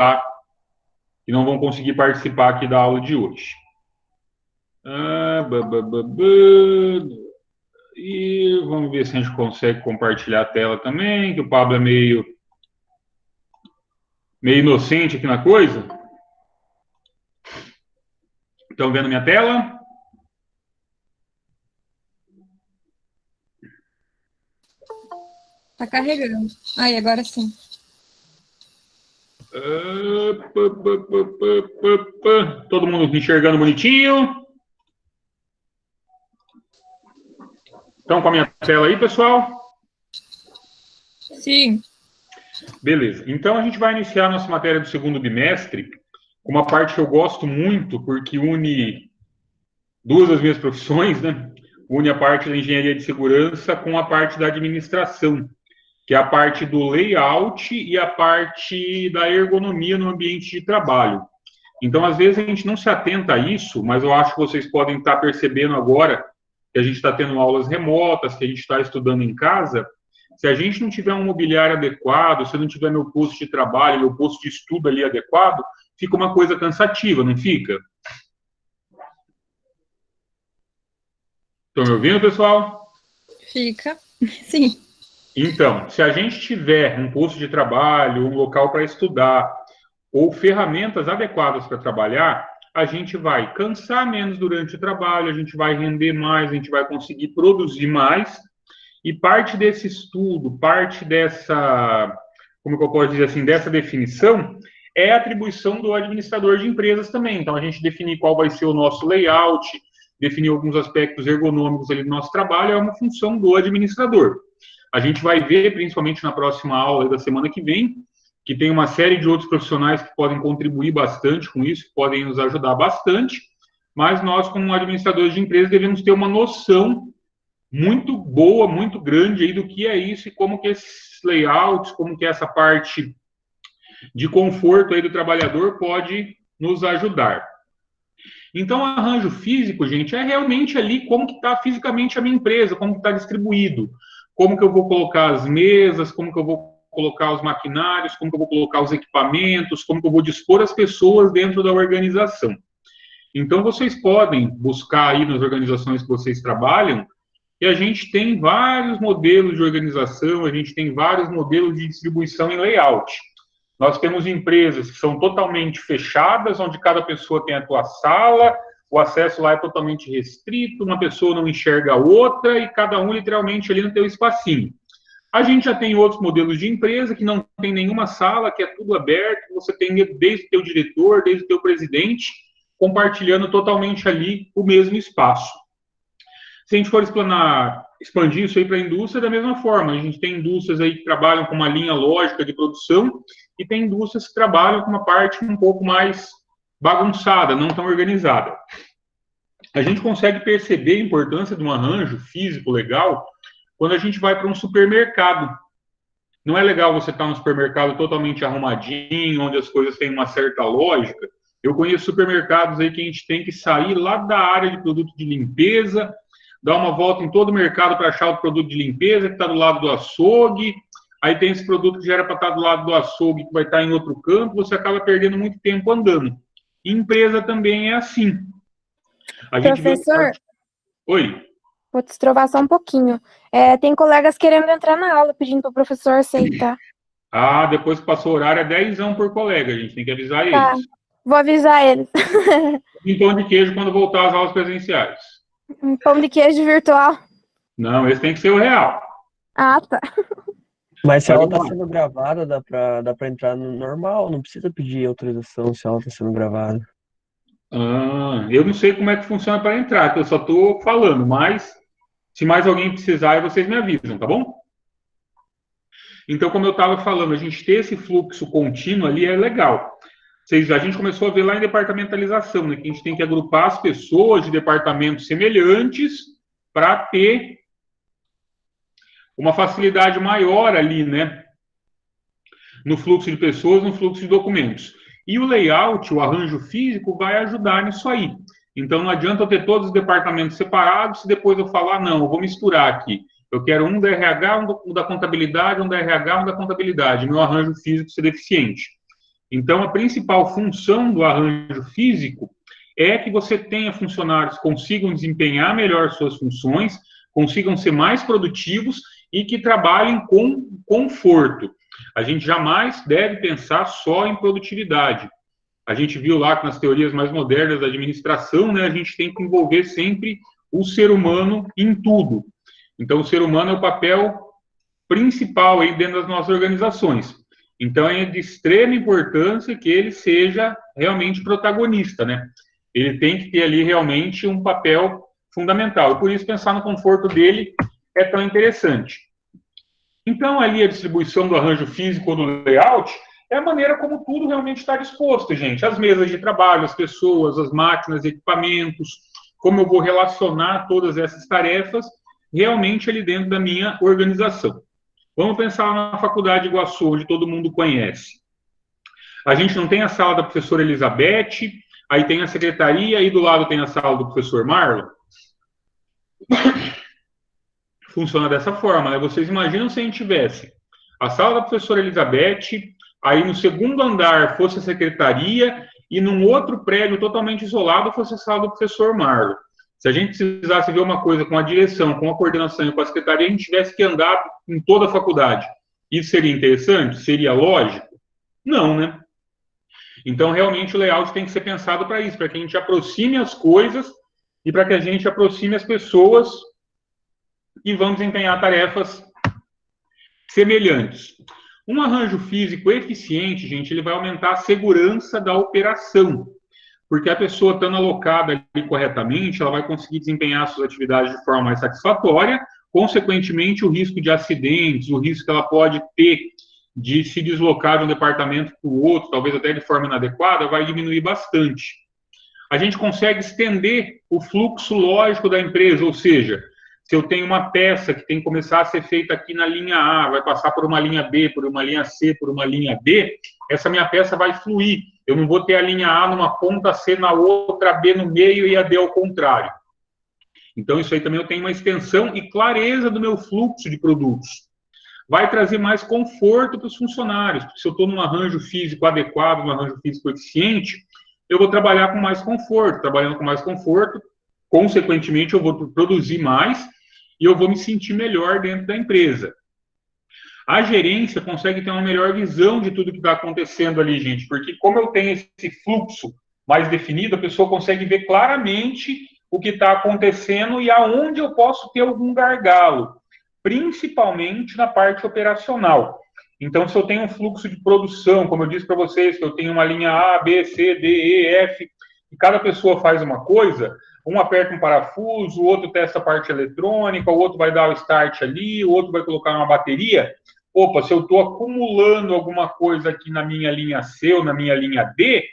tá? Que não vão conseguir participar aqui da aula de hoje. E vamos ver se a gente consegue compartilhar a tela também, que o Pablo é meio inocente aqui na coisa. Estão vendo minha tela? Tá carregando. Aí, agora sim. Todo mundo enxergando bonitinho? Estão com a minha tela aí, pessoal? Sim. Beleza. Então, a gente vai iniciar a nossa matéria do segundo bimestre com uma parte que eu gosto muito, porque une duas das minhas profissões, né? Une a parte da engenharia de segurança com a parte da administração, que é a parte do layout e a parte da ergonomia no ambiente de trabalho. Então, às vezes, a gente não se atenta a isso, mas eu acho que vocês podem estar percebendo agora que a gente está tendo aulas remotas, que a gente está estudando em casa. Se a gente não tiver um mobiliário adequado, se eu não tiver meu posto de trabalho, meu posto de estudo ali adequado, fica uma coisa cansativa, não fica? Estão me ouvindo, pessoal? Fica. Sim. Então, se a gente tiver um posto de trabalho, um local para estudar, ou ferramentas adequadas para trabalhar, a gente vai cansar menos durante o trabalho, a gente vai render mais, a gente vai conseguir produzir mais, e parte desse estudo, parte dessa, como que eu posso dizer assim, dessa definição, é a atribuição do administrador de empresas também. Então, a gente definir qual vai ser o nosso layout, definir alguns aspectos ergonômicos ali do nosso trabalho, é uma função do administrador. A gente vai ver, principalmente na próxima aula da semana que vem, que tem uma série de outros profissionais que podem contribuir bastante com isso, que podem nos ajudar bastante, mas nós, como administradores de empresas, devemos ter uma noção muito boa, muito grande aí do que é isso e como que esses layouts, como que essa parte de conforto aí do trabalhador pode nos ajudar. Então, o arranjo físico, gente, é realmente ali como que está fisicamente a minha empresa, como que está distribuído, como que eu vou colocar as mesas, como que eu vou colocar os maquinários, como que eu vou colocar os equipamentos, como que eu vou dispor as pessoas dentro da organização. Então, vocês podem buscar aí nas organizações que vocês trabalham, e a gente tem vários modelos de organização, a gente tem vários modelos de distribuição em layout. Nós temos empresas que são totalmente fechadas, onde cada pessoa tem a sua sala, o acesso lá é totalmente restrito, uma pessoa não enxerga a outra e cada um literalmente ali no seu espacinho. A gente já tem outros modelos de empresa que não tem nenhuma sala, que é tudo aberto, você tem desde o teu diretor, desde o teu presidente, compartilhando totalmente ali o mesmo espaço. Se a gente for expandir isso aí para a indústria, da mesma forma, a gente tem indústrias aí que trabalham com uma linha lógica de produção e tem indústrias que trabalham com uma parte um pouco mais bagunçada, não tão organizada. A gente consegue perceber a importância de um arranjo físico legal quando a gente vai para um supermercado. Não é legal você estar no supermercado totalmente arrumadinho, onde as coisas têm uma certa lógica. Eu conheço supermercados aí que a gente tem que sair lá da área de produto de limpeza, dar uma volta em todo o mercado para achar o produto de limpeza que está do lado do açougue. Aí tem esse produto que já era para estar do lado do açougue, que vai estar em outro canto, você acaba perdendo muito tempo andando. E empresa também é assim. A gente Professor, Oi. vou te estrovar só um pouquinho. Tem colegas querendo entrar na aula, pedindo para o professor aceitar. Ah, depois que passou o horário, é 10 por colega, a gente tem que avisar eles. Tá, vou avisar eles. E pão de queijo quando voltar às aulas presenciais. Um pão de queijo virtual. Não, esse tem que ser o real. Ah, tá. Mas se ela está sendo gravada, dá pra entrar no normal, não precisa pedir autorização se ela está sendo gravada. Eu não sei como é que funciona para entrar, que eu só estou falando, mas se mais alguém precisar, vocês me avisam, tá bom? Então, como eu estava falando, a gente ter esse fluxo contínuo ali é legal. A gente começou a ver lá em departamentalização, né, que a gente tem que agrupar as pessoas de departamentos semelhantes para ter uma facilidade maior ali, né, no fluxo de pessoas, no fluxo de documentos. E o layout, o arranjo físico, vai ajudar nisso aí. Então, não adianta eu ter todos os departamentos separados se depois eu falar, não, eu vou misturar aqui. Eu quero um da RH, um da contabilidade, um da RH, um da contabilidade. Meu arranjo físico ser deficiente. Então, a principal função do arranjo físico é que você tenha funcionários que consigam desempenhar melhor suas funções, consigam ser mais produtivos e que trabalhem com conforto. A gente jamais deve pensar só em produtividade. A gente viu lá que nas teorias mais modernas da administração, né, a gente tem que envolver sempre o ser humano em tudo. Então, o ser humano é o papel principal aí dentro das nossas organizações. Então, é de extrema importância que ele seja realmente protagonista, né? Ele tem que ter ali realmente um papel fundamental. E por isso, pensar no conforto dele é tão interessante. Então, ali a distribuição do arranjo físico ou do layout é a maneira como tudo realmente está disposto, gente. As mesas de trabalho, as pessoas, as máquinas, equipamentos, como eu vou relacionar todas essas tarefas realmente ali dentro da minha organização. Vamos pensar na Faculdade de Iguaçu, onde todo mundo conhece. A gente não tem a sala da professora Elizabeth, aí tem a secretaria, aí do lado tem a sala do professor Marlon. Funciona dessa forma, né? Vocês imaginam se a gente tivesse a sala da professora Elizabeth, aí no segundo andar fosse a secretaria, e num outro prédio totalmente isolado fosse a sala do professor Marlon. Se a gente precisasse ver uma coisa com a direção, com a coordenação e com a secretaria, a gente tivesse que andar em toda a faculdade. Isso seria interessante? Seria lógico? Não, né? Então, realmente, o layout tem que ser pensado para isso, para que a gente aproxime as coisas e para que a gente aproxime as pessoas que vão desempenhar tarefas semelhantes. Um arranjo físico eficiente, gente, ele vai aumentar a segurança da operação, porque a pessoa estando alocada ali corretamente, ela vai conseguir desempenhar suas atividades de forma mais satisfatória, consequentemente, o risco de acidentes, o risco que ela pode ter de se deslocar de um departamento para o outro, talvez até de forma inadequada, vai diminuir bastante. A gente consegue estender o fluxo lógico da empresa, ou seja, se eu tenho uma peça que tem que começar a ser feita aqui na linha A, vai passar por uma linha B, por uma linha C, por uma linha D, essa minha peça vai fluir. Eu não vou ter a linha A numa ponta, C na outra, B no meio e a D ao contrário. Então, isso aí também eu tenho uma extensão e clareza do meu fluxo de produtos. Vai trazer mais conforto para os funcionários, porque se eu estou num arranjo físico adequado, num arranjo físico eficiente, eu vou trabalhar com mais conforto. Trabalhando com mais conforto, consequentemente, eu vou produzir mais e eu vou me sentir melhor dentro da empresa. A gerência consegue ter uma melhor visão de tudo que está acontecendo ali, gente, porque como eu tenho esse fluxo mais definido, a pessoa consegue ver claramente o que está acontecendo e aonde eu posso ter algum gargalo, principalmente na parte operacional. Então, se eu tenho um fluxo de produção, como eu disse para vocês, que eu tenho uma linha A, B, C, D, E, F, e cada pessoa faz uma coisa, um aperta um parafuso, o outro testa a parte eletrônica, o outro vai dar o start ali, o outro vai colocar uma bateria. Opa, se eu estou acumulando alguma coisa aqui na minha linha C ou na minha linha D,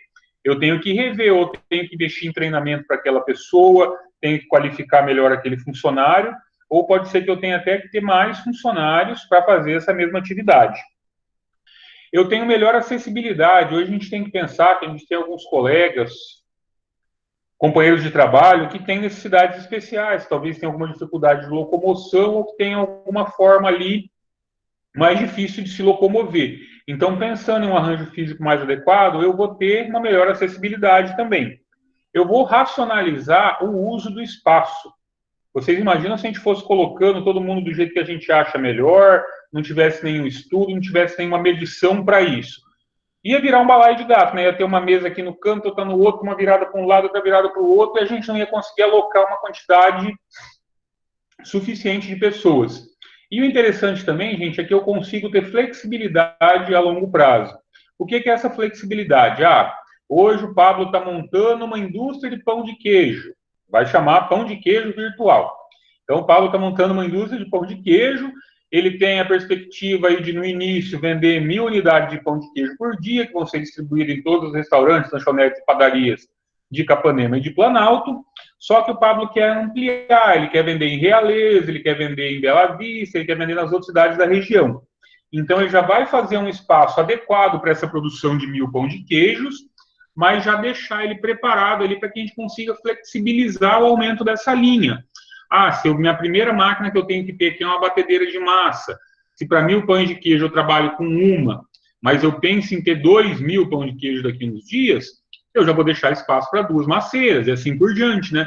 eu tenho que rever, ou tenho que investir em treinamento para aquela pessoa, tenho que qualificar melhor aquele funcionário, ou pode ser que eu tenha até que ter mais funcionários para fazer essa mesma atividade. Eu tenho melhor acessibilidade. Hoje a gente tem que pensar que a gente tem alguns colegas, companheiros de trabalho, que têm necessidades especiais, talvez tenham alguma dificuldade de locomoção ou que tenham alguma forma ali mais difícil de se locomover. Então, pensando em um arranjo físico mais adequado, eu vou ter uma melhor acessibilidade também. Eu vou racionalizar o uso do espaço. Vocês imaginam se a gente fosse colocando todo mundo do jeito que a gente acha melhor, não tivesse nenhum estudo, não tivesse nenhuma medição para isso? Ia virar um balaio de gato, né? Ia ter uma mesa aqui no canto, outra no outro, uma virada para um lado, outra virada para o outro, e a gente não ia conseguir alocar uma quantidade suficiente de pessoas. E o interessante também, gente, é que eu consigo ter flexibilidade a longo prazo. O que é essa flexibilidade? Hoje o Pablo está montando uma indústria de pão de queijo. Vai chamar pão de queijo virtual. Então, o Pablo está montando uma indústria de pão de queijo. Ele tem a perspectiva aí de, no início, vender 1.000 unidades de pão de queijo por dia, que vão ser distribuídas em todos os restaurantes, lanchonetes e padarias de Capanema e de Planalto. Só que o Pablo quer ampliar, ele quer vender em Realeza, ele quer vender em Bela Vista, ele quer vender nas outras cidades da região. Então, ele já vai fazer um espaço adequado para essa produção de 1.000 pão de queijos, mas já deixar ele preparado ali para que a gente consiga flexibilizar o aumento dessa linha. Se minha primeira máquina que eu tenho que ter aqui é uma batedeira de massa, se para 1.000 pães de queijo eu trabalho com uma, mas eu penso em ter 2.000 pão de queijo daqui uns dias, eu já vou deixar espaço para 2 maceiras, e assim por diante, né?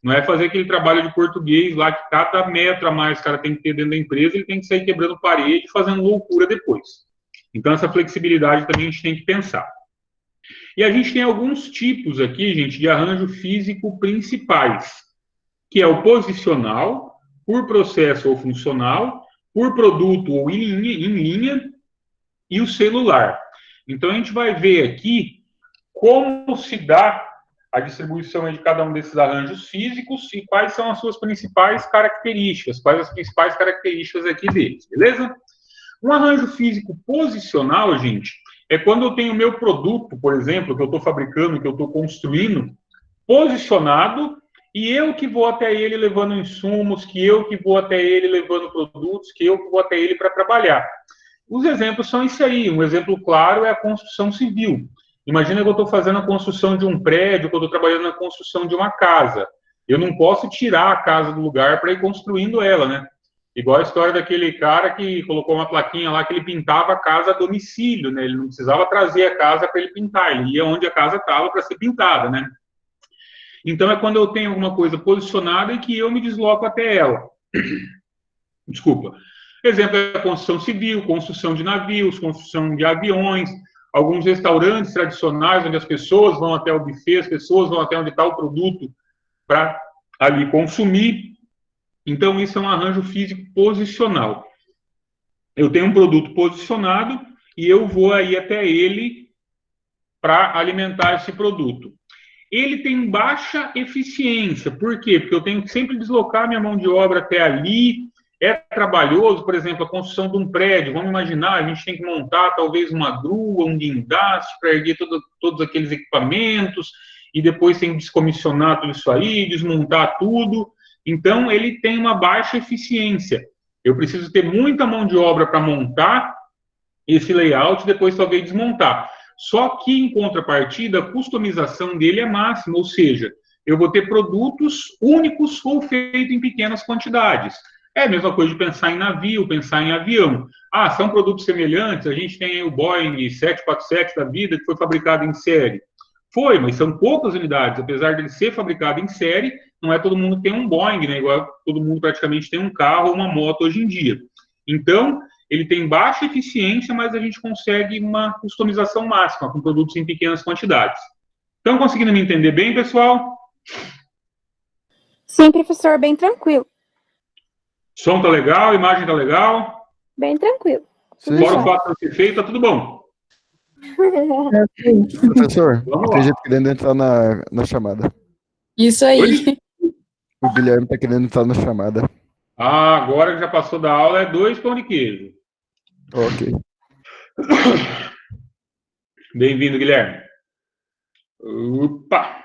Não é fazer aquele trabalho de português lá que cada metro a mais o cara tem que ter dentro da empresa, ele tem que sair quebrando parede, fazendo loucura depois. Então, essa flexibilidade também a gente tem que pensar. E a gente tem alguns tipos aqui, gente, de arranjo físico principais, que é o posicional, por processo ou funcional, por produto ou em linha, e o celular. Então, a gente vai ver aqui como se dá a distribuição de cada um desses arranjos físicos e quais são as suas principais características, quais as principais características aqui deles, beleza? Um arranjo físico posicional, gente, é quando eu tenho o meu produto, por exemplo, que eu estou fabricando, que eu estou construindo, posicionado, e eu que vou até ele levando insumos, que eu que vou até ele levando produtos, que eu que vou até ele para trabalhar. Os exemplos são isso aí. Um exemplo claro é a construção civil. Imagina que eu estou fazendo a construção de um prédio, que eu estou trabalhando na construção de uma casa. Eu não posso tirar a casa do lugar para ir construindo ela, né? Igual a história daquele cara que colocou uma plaquinha lá que ele pintava a casa a domicílio, né? Ele não precisava trazer a casa para ele pintar, ele ia onde a casa estava para ser pintada, né? Então é quando eu tenho alguma coisa posicionada e que eu me desloco até ela. Desculpa. Exemplo é a construção civil, construção de navios, construção de aviões, alguns restaurantes tradicionais onde as pessoas vão até o buffet, as pessoas vão até onde está o produto para ali consumir. Então, isso é um arranjo físico posicional. Eu tenho um produto posicionado e eu vou aí até ele para alimentar esse produto. Ele tem baixa eficiência. Por quê? Porque eu tenho que sempre deslocar minha mão de obra até ali. É trabalhoso, por exemplo, a construção de um prédio. Vamos imaginar, a gente tem que montar talvez uma grua, um guindaste para erguer todos aqueles equipamentos e depois tem que descomissionar tudo isso aí, desmontar tudo. Então, ele tem uma baixa eficiência. Eu preciso ter muita mão de obra para montar esse layout e depois talvez desmontar. Só que, em contrapartida, a customização dele é máxima, ou seja, eu vou ter produtos únicos ou feitos em pequenas quantidades. É a mesma coisa de pensar em navio, pensar em avião. Ah, são produtos semelhantes, a gente tem aí o Boeing 747 da vida, que foi fabricado em série. Foi, mas são poucas unidades, apesar de ele ser fabricado em série, não é todo mundo que tem um Boeing, né? Igual todo mundo praticamente tem um carro ou uma moto hoje em dia. Então, ele tem baixa eficiência, mas a gente consegue uma customização máxima com produtos em pequenas quantidades. Estão conseguindo me entender bem, pessoal? Sim, professor, bem tranquilo. Som tá legal, imagem tá legal? Bem tranquilo. Fora o fato de ser feito, tá tudo bom. Professor, Vamos lá. acredito querendo entrar na chamada. Isso aí. Oi? O Guilherme tá querendo entrar na chamada. Ah, agora que já passou da aula, é 2 pão de queijo. Ok. Bem-vindo, Guilherme. Opa!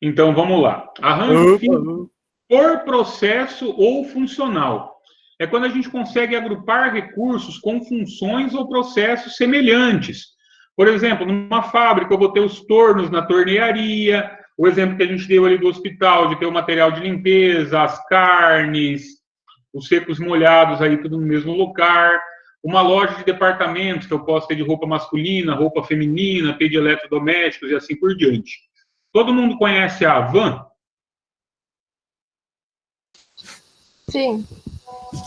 Então, vamos lá. Arranjo físico por processo ou funcional. É quando a gente consegue agrupar recursos com funções ou processos semelhantes. Por exemplo, numa fábrica, eu vou ter os tornos na tornearia, o exemplo que a gente deu ali do hospital, de ter o material de limpeza, as carnes, os secos molhados aí tudo no mesmo lugar. Uma loja de departamentos, que eu posso ter de roupa masculina, roupa feminina, ter de eletrodomésticos e assim por diante. Todo mundo conhece a Havan? Sim.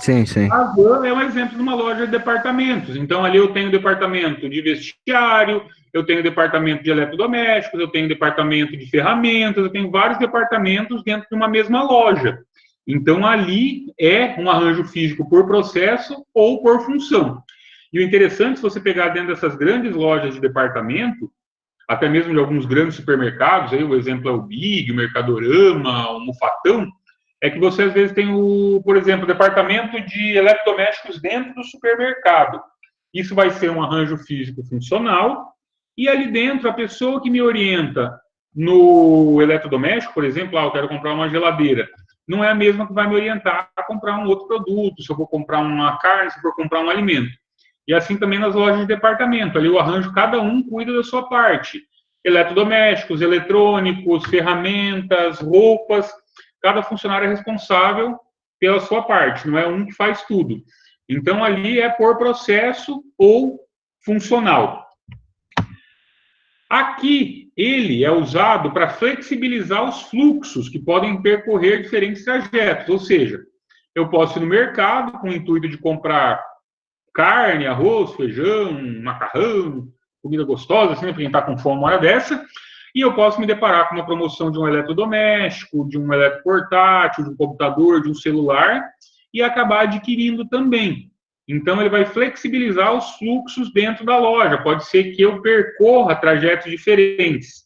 Sim, sim. A Havan é um exemplo de uma loja de departamentos. Então, ali eu tenho departamento de vestiário, eu tenho departamento de eletrodomésticos, eu tenho departamento de ferramentas, eu tenho vários departamentos dentro de uma mesma loja. Então, ali é um arranjo físico por processo ou por função. E o interessante, se você pegar dentro dessas grandes lojas de departamento, até mesmo de alguns grandes supermercados, aí o exemplo é o Big, o Mercadorama, o Mufatão, é que você às vezes tem por exemplo, o departamento de eletrodomésticos dentro do supermercado. Isso vai ser um arranjo físico funcional, e ali dentro a pessoa que me orienta no eletrodoméstico, por exemplo, eu quero comprar uma geladeira, não é a mesma que vai me orientar a comprar um outro produto, se eu vou comprar uma carne, se eu for comprar um alimento. E assim também nas lojas de departamento, ali o arranjo, cada um cuida da sua parte. Eletrodomésticos, eletrônicos, ferramentas, roupas, cada funcionário é responsável pela sua parte, não é um que faz tudo. Então, ali é por processo ou funcional. Aqui, ele é usado para flexibilizar os fluxos que podem percorrer diferentes trajetos. Ou seja, eu posso ir no mercado com o intuito de comprar carne, arroz, feijão, macarrão, comida gostosa, assim, para quem está com fome uma hora dessa, e eu posso me deparar com uma promoção de um eletrodoméstico, de um eletroportátil, de um computador, de um celular, e acabar adquirindo também. Então, ele vai flexibilizar os fluxos dentro da loja. Pode ser que eu percorra trajetos diferentes.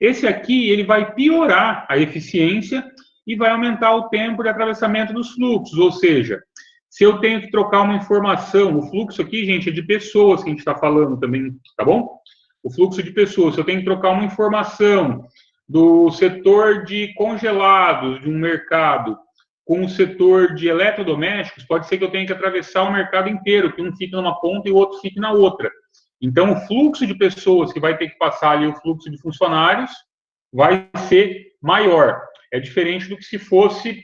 Esse aqui, ele vai piorar a eficiência e vai aumentar o tempo de atravessamento dos fluxos. Ou seja, se eu tenho que trocar uma informação, o fluxo aqui, gente, é de pessoas que a gente está falando também, tá bom? O fluxo de pessoas. Se eu tenho que trocar uma informação do setor de congelados de um mercado com o setor de eletrodomésticos, pode ser que eu tenha que atravessar o mercado inteiro, que um fique numa ponta e o outro fique na outra. Então, o fluxo de pessoas que vai ter que passar ali, o fluxo de funcionários, vai ser maior. É diferente do que se fosse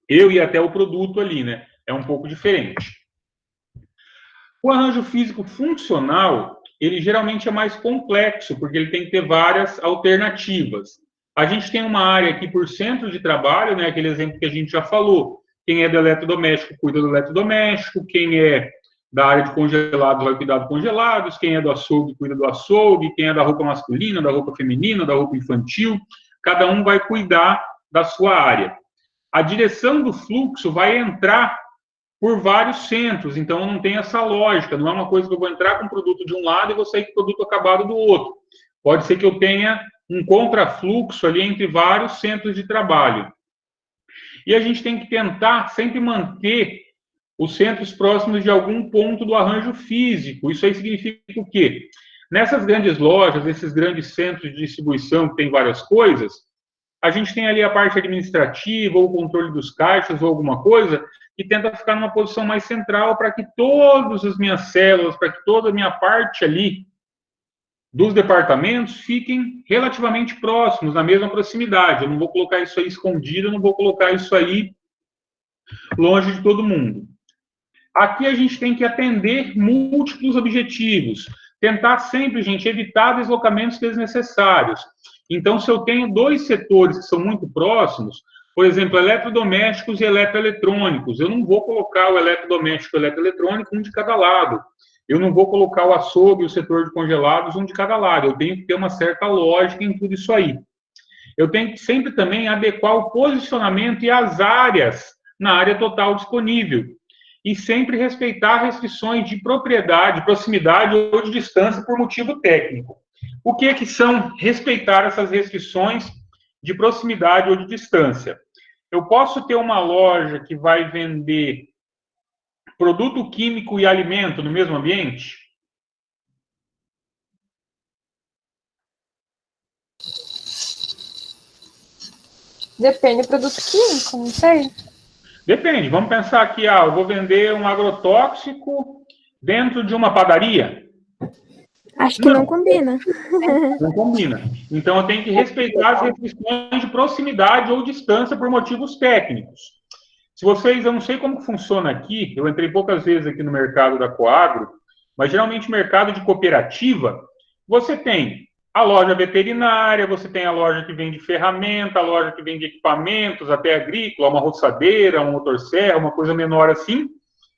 eu e até o produto ali, né? É um pouco diferente. O arranjo físico funcional, ele geralmente é mais complexo, porque ele tem que ter várias alternativas. A gente tem uma área aqui por centro de trabalho, né, aquele exemplo que a gente já falou. Quem é do eletrodoméstico cuida do eletrodoméstico, quem é da área de congelados vai cuidar dos congelados, quem é do açougue cuida do açougue, quem é da roupa masculina, da roupa feminina, da roupa infantil, cada um vai cuidar da sua área. A direção do fluxo vai entrar por vários centros, então não tem essa lógica, não é uma coisa que eu vou entrar com o produto de um lado e vou sair com o produto acabado do outro. Pode ser que eu tenha um contrafluxo ali entre vários centros de trabalho. E a gente tem que tentar sempre manter os centros próximos de algum ponto do arranjo físico. Isso aí significa o quê? Nessas grandes lojas, esses grandes centros de distribuição que tem várias coisas, a gente tem ali a parte administrativa, ou o controle dos caixas, ou alguma coisa, que tenta ficar numa posição mais central para que todas as minhas células, para que toda a minha parte ali dos departamentos fiquem relativamente próximos, na mesma proximidade. Eu não vou colocar isso aí escondido, eu não vou colocar isso aí longe de todo mundo. Aqui a gente tem que atender múltiplos objetivos. Tentar sempre, gente, evitar deslocamentos desnecessários. Então, se eu tenho dois setores que são muito próximos, por exemplo, eletrodomésticos e eletroeletrônicos, eu não vou colocar o eletrodoméstico e o eletroeletrônico um de cada lado. Eu não vou colocar o açougue e o setor de congelados um de cada lado. Eu tenho que ter uma certa lógica em tudo isso aí. Eu tenho que sempre também adequar o posicionamento e as áreas na área total disponível. E sempre respeitar restrições de propriedade, proximidade ou de distância por motivo técnico. O que é que são respeitar essas restrições de proximidade ou de distância? Eu posso ter uma loja que vai vender produto químico e alimento no mesmo ambiente? Depende do produto químico, não sei. Depende. Vamos pensar aqui, eu vou vender um agrotóxico dentro de uma padaria? Acho que não combina. Não combina. Então, eu tenho que respeitar as restrições de proximidade ou distância por motivos técnicos. Se vocês, eu não sei como funciona aqui, eu entrei poucas vezes aqui no mercado da Coagro, mas geralmente mercado de cooperativa, você tem a loja veterinária, você tem a loja que vende ferramenta, a loja que vende equipamentos, até agrícola, uma roçadeira, um motosserra, uma coisa menor assim.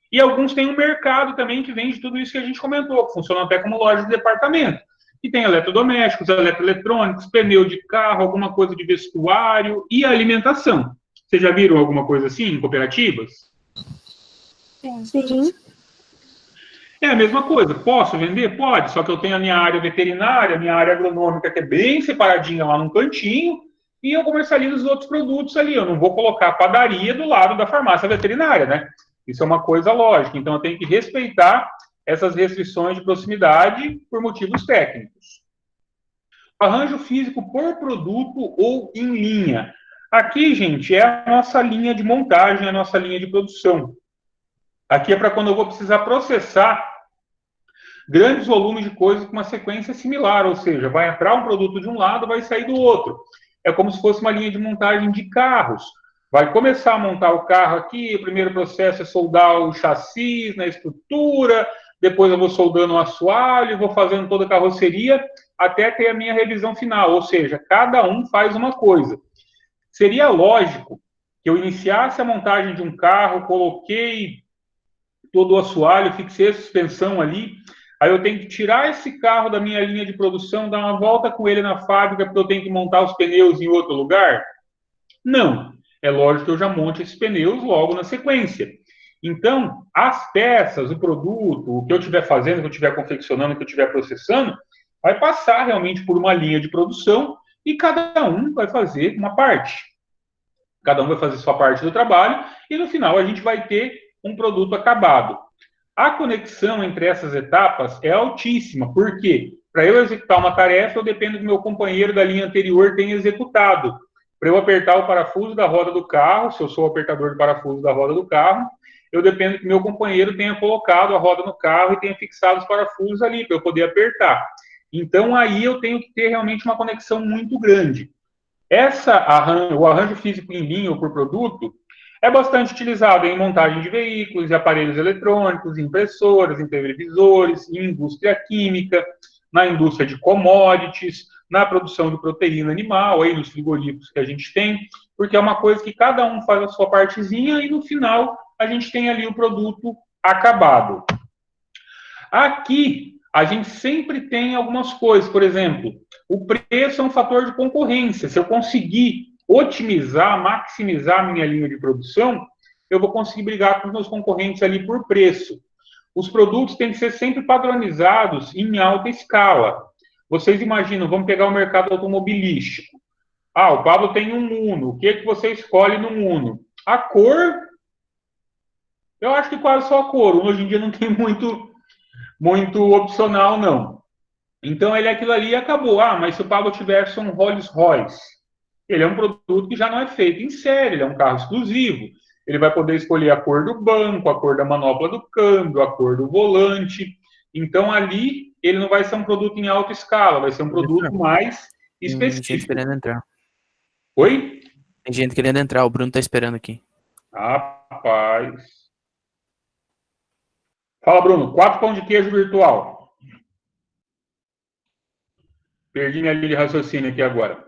E alguns têm um mercado também que vende tudo isso que a gente comentou, que funciona até como loja de departamento. E tem eletrodomésticos, eletroeletrônicos, pneu de carro, alguma coisa de vestuário e alimentação. Vocês já viram alguma coisa assim em cooperativas? Sim. É a mesma coisa. Posso vender? Pode, só que eu tenho a minha área veterinária, a minha área agronômica, que é bem separadinha lá num cantinho, e eu comercializo os outros produtos ali. Eu não vou colocar a padaria do lado da farmácia veterinária, né? Isso é uma coisa lógica. Então, eu tenho que respeitar essas restrições de proximidade por motivos técnicos. Arranjo físico por produto ou em linha. Aqui, gente, é a nossa linha de montagem, a nossa linha de produção. Aqui é para quando eu vou precisar processar grandes volumes de coisas com uma sequência similar, ou seja, vai entrar um produto de um lado, vai sair do outro. É como se fosse uma linha de montagem de carros. vai começar a montar o carro aqui, o primeiro processo é soldar o chassi na estrutura, depois eu vou soldando o assoalho, vou fazendo toda a carroceria, até ter a minha revisão final, ou seja, cada um faz uma coisa. Seria lógico que eu iniciasse a montagem de um carro, coloquei todo o assoalho, fixei a suspensão ali, aí eu tenho que tirar esse carro da minha linha de produção, dar uma volta com ele na fábrica, porque eu tenho que montar os pneus em outro lugar? Não. É lógico que eu já monte esses pneus logo na sequência. Então, as peças, o produto, o que eu estiver fazendo, o que eu estiver confeccionando, o que eu estiver processando, vai passar realmente por uma linha de produção e cada um vai fazer uma parte. Cada um vai fazer sua parte do trabalho e no final a gente vai ter um produto acabado. A conexão entre essas etapas é altíssima, porque para eu executar uma tarefa, eu dependo que meu companheiro da linha anterior tenha executado. Para eu apertar o parafuso da roda do carro, se eu sou o apertador do parafuso da roda do carro, eu dependo que meu companheiro tenha colocado a roda no carro e tenha fixado os parafusos ali, para eu poder apertar. Então, aí eu tenho que ter realmente uma conexão muito grande. O arranjo físico em linha ou por produto é bastante utilizado em montagem de veículos e aparelhos eletrônicos, impressoras, em televisores, em indústria química, na indústria de commodities, na produção de proteína animal, aí nos frigoríficos que a gente tem, porque é uma coisa que cada um faz a sua partezinha e no final a gente tem ali o produto acabado. Aqui, a gente sempre tem algumas coisas, por exemplo, o preço é um fator de concorrência. Se eu conseguir otimizar, maximizar a minha linha de produção, eu vou conseguir brigar com os meus concorrentes ali por preço. Os produtos têm que ser sempre padronizados em alta escala. Vocês imaginam, vamos pegar o mercado automobilístico. Ah, o Pablo tem um Uno. O que é que você escolhe no Uno? A cor, eu acho que quase só a cor. Hoje em dia não tem muito opcional, não. Então, ele é aquilo ali e acabou. Ah, mas se o Pablo tivesse um Rolls Royce, ele é um produto que já não é feito em série, ele é um carro exclusivo. Ele vai poder escolher a cor do banco, a cor da manopla do câmbio, a cor do volante. Então, ali, ele não vai ser um produto em alta escala, vai ser um produto mais específico. Tem gente querendo entrar. Oi? Tem gente querendo entrar, o Bruno tá esperando aqui. Rapaz. Fala, Bruno. 4 pão de queijo virtual. Perdi minha linha de raciocínio aqui agora.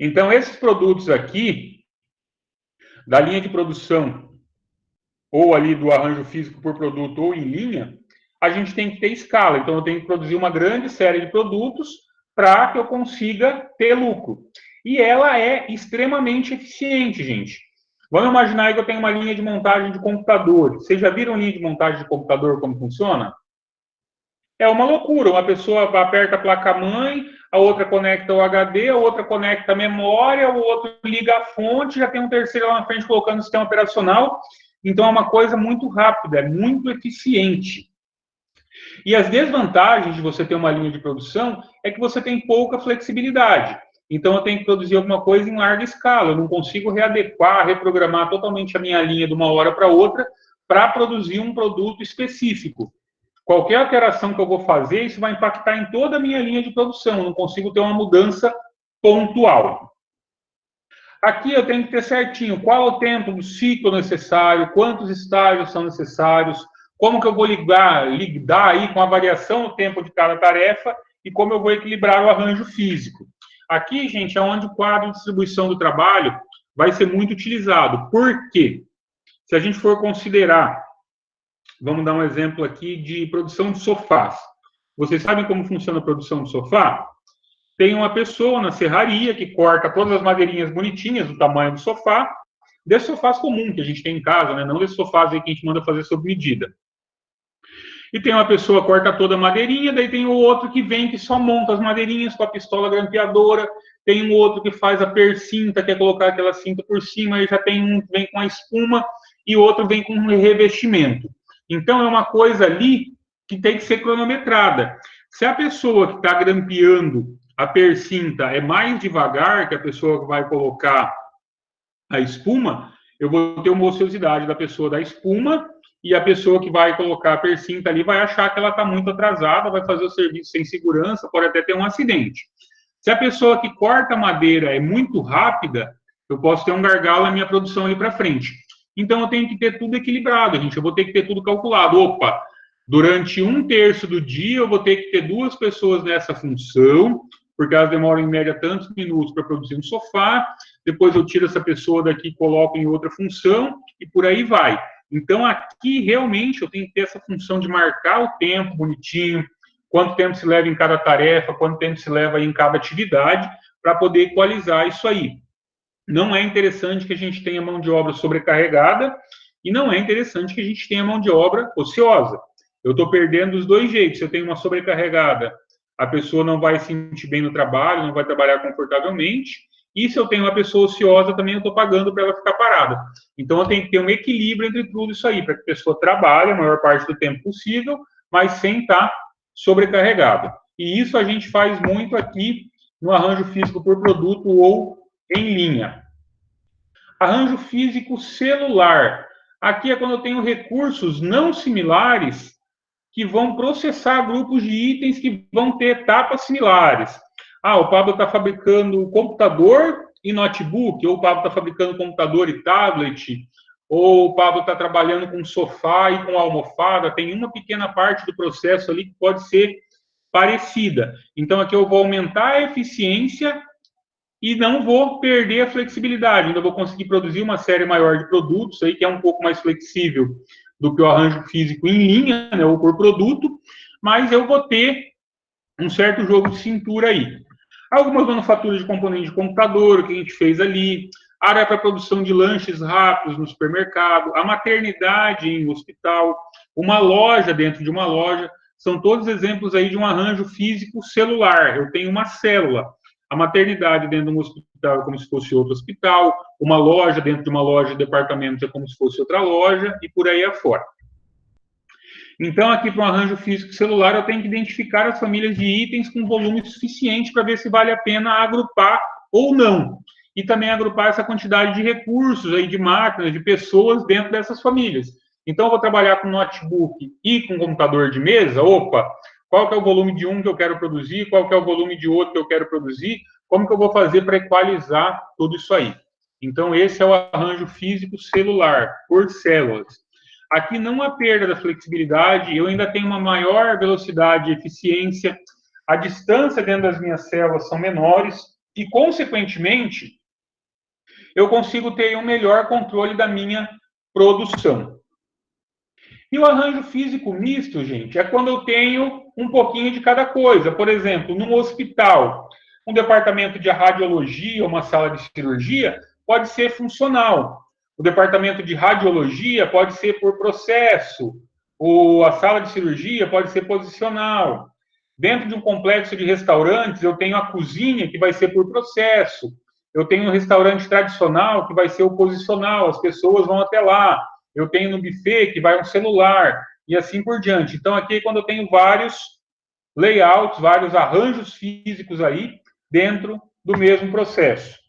Então, esses produtos aqui, da linha de produção, ou ali do arranjo físico por produto ou em linha, a gente tem que ter escala. Então, eu tenho que produzir uma grande série de produtos para que eu consiga ter lucro. E ela é extremamente eficiente, gente. Vamos imaginar aí que eu tenho uma linha de montagem de computador. Vocês já viram linha de montagem de computador, como funciona? É uma loucura. Uma pessoa aperta a placa-mãe, a outra conecta o HD, a outra conecta a memória, o outro liga a fonte, já tem um terceiro lá na frente colocando o sistema operacional. Então, é uma coisa muito rápida, é muito eficiente. E as desvantagens de você ter uma linha de produção é que você tem pouca flexibilidade. Então, eu tenho que produzir alguma coisa em larga escala. Eu não consigo readequar, reprogramar totalmente a minha linha de uma hora para outra para produzir um produto específico. Qualquer alteração que eu vou fazer, isso vai impactar em toda a minha linha de produção. Eu não consigo ter uma mudança pontual. Aqui eu tenho que ter certinho qual é o tempo do ciclo necessário, quantos estágios são necessários, como que eu vou lidar aí com a variação do tempo de cada tarefa e como eu vou equilibrar o arranjo físico. Aqui, gente, é onde o quadro de distribuição do trabalho vai ser muito utilizado. Por quê? Se a gente for considerar, vamos dar um exemplo aqui de produção de sofás. Vocês sabem como funciona a produção de sofá? Tem uma pessoa na serraria que corta todas as madeirinhas bonitinhas do tamanho do sofá, desses sofás comuns que a gente tem em casa, né? Não desses sofás aí que a gente manda fazer sob medida. E tem uma pessoa que corta toda a madeirinha, daí tem o outro que vem que só monta as madeirinhas com a pistola grampeadora, tem um outro que faz a percinta, que é colocar aquela cinta por cima, e já tem um que vem com a espuma e outro vem com um revestimento. Então, é uma coisa ali que tem que ser cronometrada. Se a pessoa que está grampeando a percinta é mais devagar que a pessoa que vai colocar a espuma, eu vou ter uma ociosidade da pessoa da espuma e a pessoa que vai colocar a percinta ali vai achar que ela está muito atrasada, vai fazer o serviço sem segurança, pode até ter um acidente. Se a pessoa que corta a madeira é muito rápida, eu posso ter um gargalo na minha produção ali para frente. Então, eu tenho que ter tudo equilibrado, gente. Eu vou ter que ter tudo calculado. Opa, durante 1/3 do dia, eu vou ter que ter 2 pessoas nessa função, porque elas demoram, em média, tantos minutos para produzir um sofá. Depois, eu tiro essa pessoa daqui e coloco em outra função, e por aí vai. Então, aqui, realmente, eu tenho que ter essa função de marcar o tempo bonitinho, quanto tempo se leva em cada tarefa, quanto tempo se leva em cada atividade, para poder equalizar isso aí. Não é interessante que a gente tenha mão de obra sobrecarregada e não é interessante que a gente tenha mão de obra ociosa. Eu estou perdendo dos 2 jeitos. Se eu tenho uma sobrecarregada, a pessoa não vai se sentir bem no trabalho, não vai trabalhar confortavelmente. E se eu tenho uma pessoa ociosa, também eu estou pagando para ela ficar parada. Então, eu tenho que ter um equilíbrio entre tudo isso aí, para que a pessoa trabalhe a maior parte do tempo possível, mas sem estar sobrecarregada. E isso a gente faz muito aqui no arranjo físico por produto ou em linha. Arranjo físico celular. Aqui é quando eu tenho recursos não similares que vão processar grupos de itens que vão ter etapas similares. O Pablo está fabricando computador e notebook, ou o Pablo está fabricando computador e tablet, ou o Pablo está trabalhando com sofá e com almofada. Tem uma pequena parte do processo ali que pode ser parecida. Então, aqui eu vou aumentar a eficiência e não vou perder a flexibilidade. Ainda vou conseguir produzir uma série maior de produtos, aí, que é um pouco mais flexível do que o arranjo físico em linha, né, ou por produto, mas eu vou ter um certo jogo de cintura aí. Algumas manufaturas de componentes de computador, o que a gente fez ali, área para produção de lanches rápidos no supermercado, a maternidade em hospital, uma loja dentro de uma loja, são todos exemplos aí de um arranjo físico celular. Eu tenho uma célula. A maternidade dentro de um hospital é como se fosse outro hospital, uma loja dentro de uma loja de departamentos é como se fosse outra loja, e por aí afora. Então, aqui para um arranjo físico celular, eu tenho que identificar as famílias de itens com volume suficiente para ver se vale a pena agrupar ou não. E também agrupar essa quantidade de recursos, aí, de máquinas, de pessoas dentro dessas famílias. Então, eu vou trabalhar com notebook e com computador de mesa. Opa, qual que é o volume de um que eu quero produzir? Qual que é o volume de outro que eu quero produzir? Como que eu vou fazer para equalizar tudo isso aí? Então, esse é o arranjo físico celular, por células. Aqui não há perda da flexibilidade, eu ainda tenho uma maior velocidade e eficiência, a distância dentro das minhas células são menores e, consequentemente, eu consigo ter um melhor controle da minha produção. E o arranjo físico misto, gente, é quando eu tenho um pouquinho de cada coisa. Por exemplo, num hospital, um departamento de radiologia, uma sala de cirurgia, pode ser funcional. O departamento de radiologia pode ser por processo, ou a sala de cirurgia pode ser posicional. Dentro de um complexo de restaurantes, eu tenho a cozinha, que vai ser por processo. Eu tenho um restaurante tradicional, que vai ser o posicional, as pessoas vão até lá. Eu tenho no buffet, que vai um celular, e assim por diante. Então, aqui é quando eu tenho vários layouts, vários arranjos físicos aí, dentro do mesmo processo.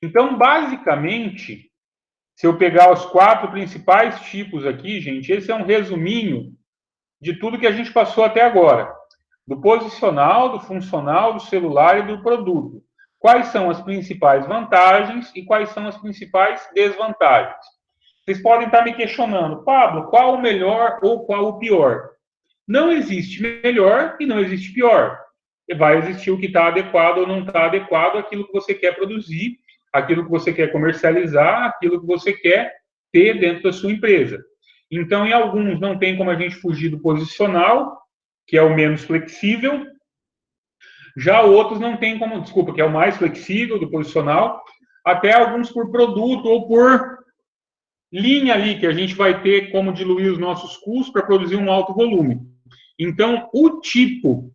Então, basicamente, se eu pegar os 4 principais tipos aqui, gente, esse é um resuminho de tudo que a gente passou até agora. Do posicional, do funcional, do celular e do produto. Quais são as principais vantagens e quais são as principais desvantagens? Vocês podem estar me questionando, Pablo, qual o melhor ou qual o pior? Não existe melhor e não existe pior. Vai existir o que está adequado ou não está adequado àquilo que você quer produzir, aquilo que você quer comercializar, aquilo que você quer ter dentro da sua empresa. Então, em alguns, não tem como a gente fugir do posicional, que é o menos flexível. Já outros não tem como, que é o mais flexível do posicional. Até alguns por produto ou por linha ali, que a gente vai ter como diluir os nossos custos para produzir um alto volume. Então, o tipo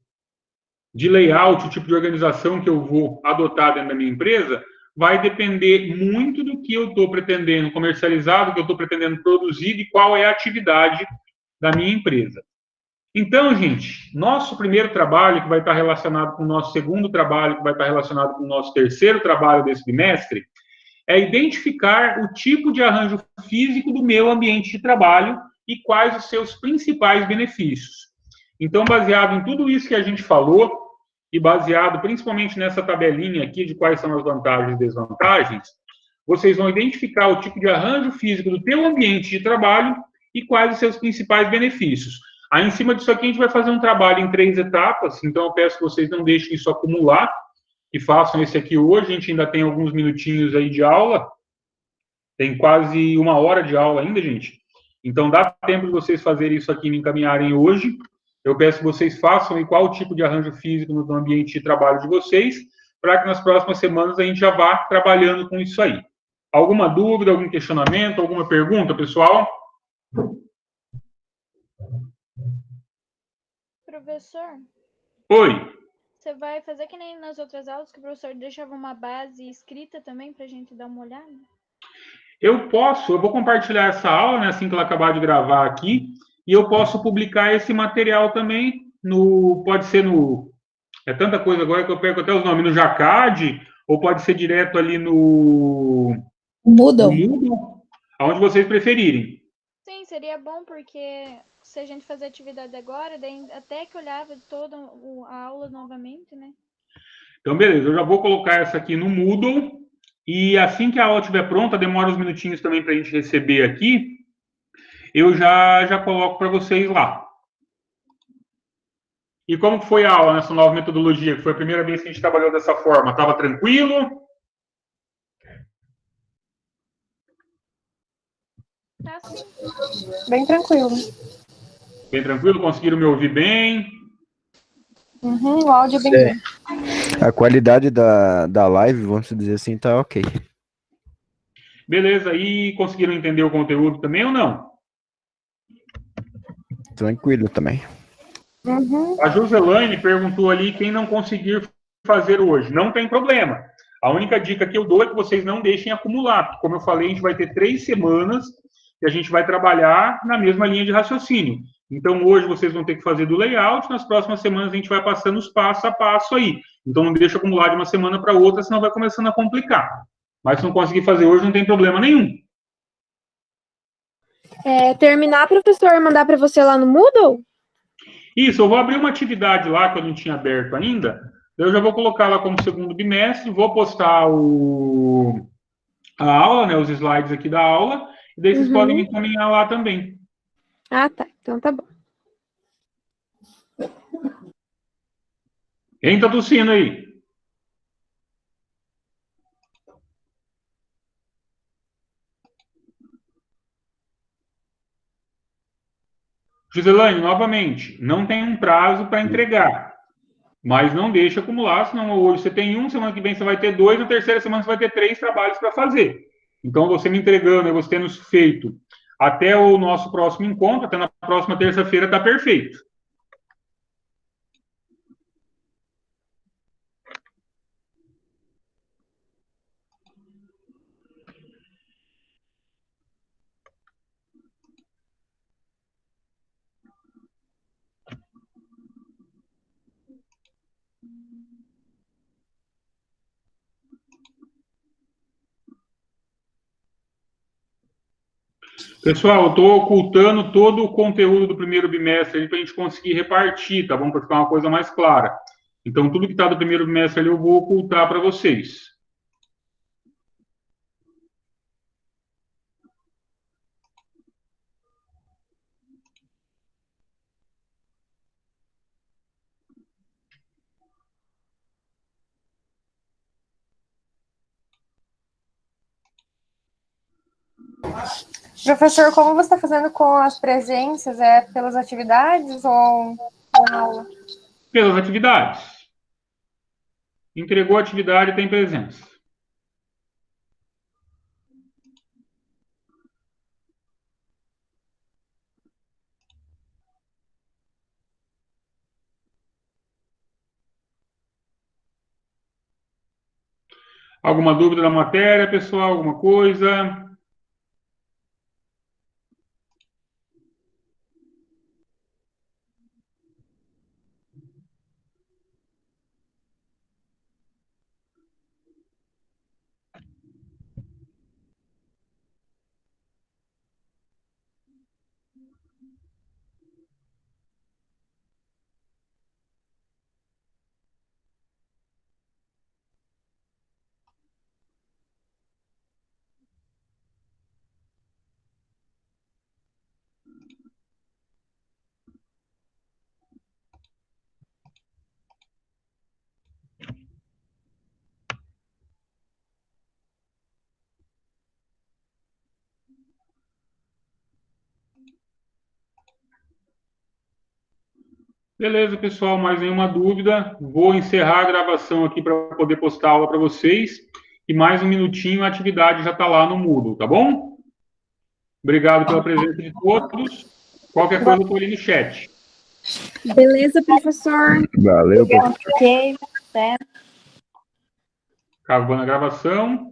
de layout, o tipo de organização que eu vou adotar dentro da minha empresa, vai depender muito do que eu estou pretendendo comercializar, do que eu estou pretendendo produzir e qual é a atividade da minha empresa. Então, gente, nosso primeiro trabalho, que vai estar relacionado com o nosso segundo trabalho, que vai estar relacionado com o nosso terceiro trabalho desse bimestre, é identificar o tipo de arranjo físico do meu ambiente de trabalho e quais os seus principais benefícios. Então, baseado em tudo isso que a gente falou, e baseado principalmente nessa tabelinha aqui de quais são as vantagens e desvantagens, vocês vão identificar o tipo de arranjo físico do teu ambiente de trabalho e quais os seus principais benefícios. Aí, em cima disso aqui, a gente vai fazer um trabalho em 3 etapas, então eu peço que vocês não deixem isso acumular, que façam esse aqui hoje, a gente ainda tem alguns minutinhos aí de aula, tem quase 1 hora de aula ainda, gente. Então, dá tempo de vocês fazerem isso aqui e me encaminharem hoje. Eu peço que vocês façam e qual o tipo de arranjo físico no ambiente de trabalho de vocês, para que nas próximas semanas a gente já vá trabalhando com isso aí. Alguma dúvida, algum questionamento, alguma pergunta, pessoal? Professor, Oi. você vai fazer que nem nas outras aulas, que o professor deixava uma base escrita também para a gente dar uma olhada? Eu vou compartilhar essa aula, né, assim que ela acabar de gravar aqui, e eu posso publicar esse material também pode ser é tanta coisa agora que eu perco até os nomes, no Jacad, ou pode ser direto ali no Moodle, aonde vocês preferirem. Sim, seria bom, porque se a gente fazer atividade agora, daí até que olhava toda a aula novamente, né? Então, beleza, eu já vou colocar essa aqui no Moodle, e assim que a aula estiver pronta, demora uns minutinhos também para a gente receber aqui, eu já coloco para vocês lá. E como foi a aula nessa nova metodologia, que foi a primeira vez que a gente trabalhou dessa forma? Estava tranquilo? Tá sim. Bem tranquilo. Bem tranquilo? Conseguiram me ouvir bem? Uhum, o áudio é bem É. bom. A qualidade da live, vamos dizer assim, tá ok. Beleza, e conseguiram entender o conteúdo também ou não? Tranquilo também. Uhum. A Joselaine perguntou ali quem não conseguir fazer hoje. Não tem problema. A única dica que eu dou é que vocês não deixem acumular, porque, como eu falei, a gente vai ter 3 semanas que a gente vai trabalhar na mesma linha de raciocínio. Então, hoje vocês vão ter que fazer do layout, nas próximas semanas a gente vai passando os passo a passo aí. Então, não deixa acumular de uma semana para outra, senão vai começando a complicar. Mas se não conseguir fazer hoje, não tem problema nenhum. Terminar, professor, e mandar para você lá no Moodle? Isso, eu vou abrir uma atividade lá que eu não tinha aberto ainda. Eu já vou colocar lá como segundo bimestre, vou postar a aula, né, os slides aqui da aula, e daí vocês podem me encaminhar lá também. Ah, tá. Então tá bom. Quem tá tossindo aí? Giselane, novamente, não tem um prazo para entregar, mas não deixe acumular, senão hoje você tem um, semana que vem você vai ter 2, na terceira semana você vai ter 3 trabalhos para fazer. Então, você me entregando, você tendo feito até o nosso próximo encontro, até na próxima terça-feira, está perfeito. Pessoal, eu estou ocultando todo o conteúdo do primeiro bimestre para a gente conseguir repartir, tá bom? Para ficar uma coisa mais clara. Então, tudo que está do primeiro bimestre ali eu vou ocultar para vocês. Professor, como você está fazendo com as presenças? É pelas atividades ou na aula? Pelas atividades. Entregou a atividade, tem presença. Alguma dúvida da matéria, pessoal? Alguma coisa? Beleza, pessoal, mais nenhuma dúvida. Vou encerrar a gravação aqui para poder postar a aula para vocês. E mais um minutinho, a atividade já está lá no Moodle, tá bom? Obrigado pela presença de todos. Qualquer coisa, eu estou ali no chat. Beleza, professor. Valeu, professor. Ok, certo. Acabando a gravação.